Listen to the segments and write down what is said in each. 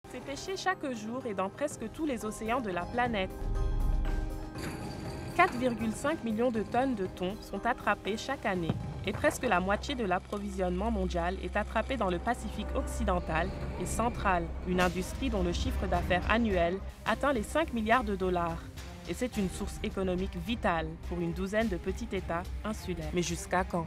C'est pêché chaque jour et dans presque tous les océans de la planète. 4,5 millions de tonnes de thon sont attrapées chaque année et presque la moitié de l'approvisionnement mondial est attrapé dans le Pacifique occidental et central, une industrie dont le chiffre d'affaires annuel atteint les 5 milliards de dollars. Et c'est une source économique vitale pour une douzaine de petits États insulaires. Mais jusqu'à quand?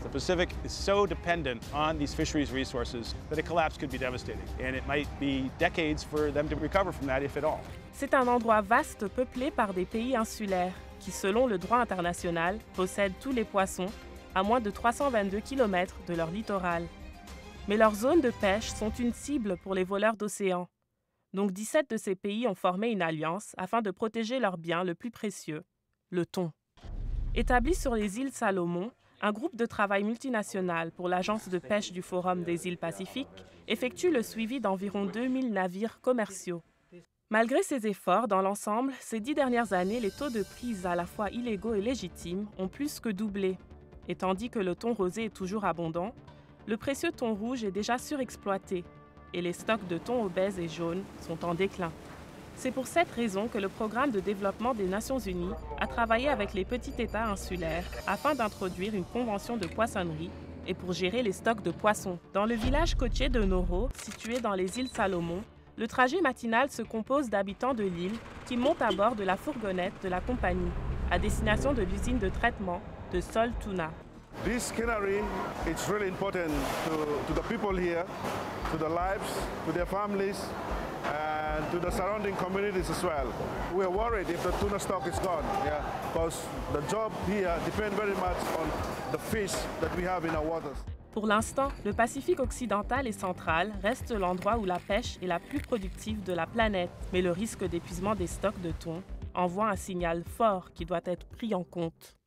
The Pacific is so dependent on these fisheries resources that a collapse could be devastating, and it might be decades for them to recover from that, if at all. C'est un endroit vaste peuplé par des pays insulaires qui, selon le droit international, possèdent tous les poissons à moins de 322 km de leur littoral. Mais leurs zones de pêche sont une cible pour les voleurs d'océans. Donc 17 de ces pays ont formé une alliance afin de protéger leur bien le plus précieux, le thon. Établi sur les îles Salomon, un groupe de travail multinational pour l'Agence de pêche du Forum des îles Pacifiques effectue le suivi d'environ 2000 navires commerciaux. Malgré ces efforts, dans l'ensemble, ces 10 dernières années, les taux de prise à la fois illégaux et légitimes ont plus que doublé. Et tandis que le thon rosé est toujours abondant, le précieux thon rouge est déjà surexploité et les stocks de thon obèse et jaune sont en déclin. C'est pour cette raison que le Programme de développement des Nations unies a travaillé avec les petits États insulaires afin d'introduire une convention de poissonnerie et pour gérer les stocks de poissons. Dans le village côtier de Nauru, situé dans les îles Salomon, le trajet matinal se compose d'habitants de l'île qui montent à bord de la fourgonnette de la compagnie à destination de l'usine de traitement de Sol Tuna. This cannery is really important to the people here, to their lives, to their families, and to the surrounding communities as well. We are worried if the tuna stock is gone, because the job here depends very much on the fish that we have in our waters. Pour l'instant, le Pacifique occidental et central reste l'endroit où la pêche est la plus productive de la planète, mais le risque d'épuisement des stocks de thon envoie un signal fort qui doit être pris en compte.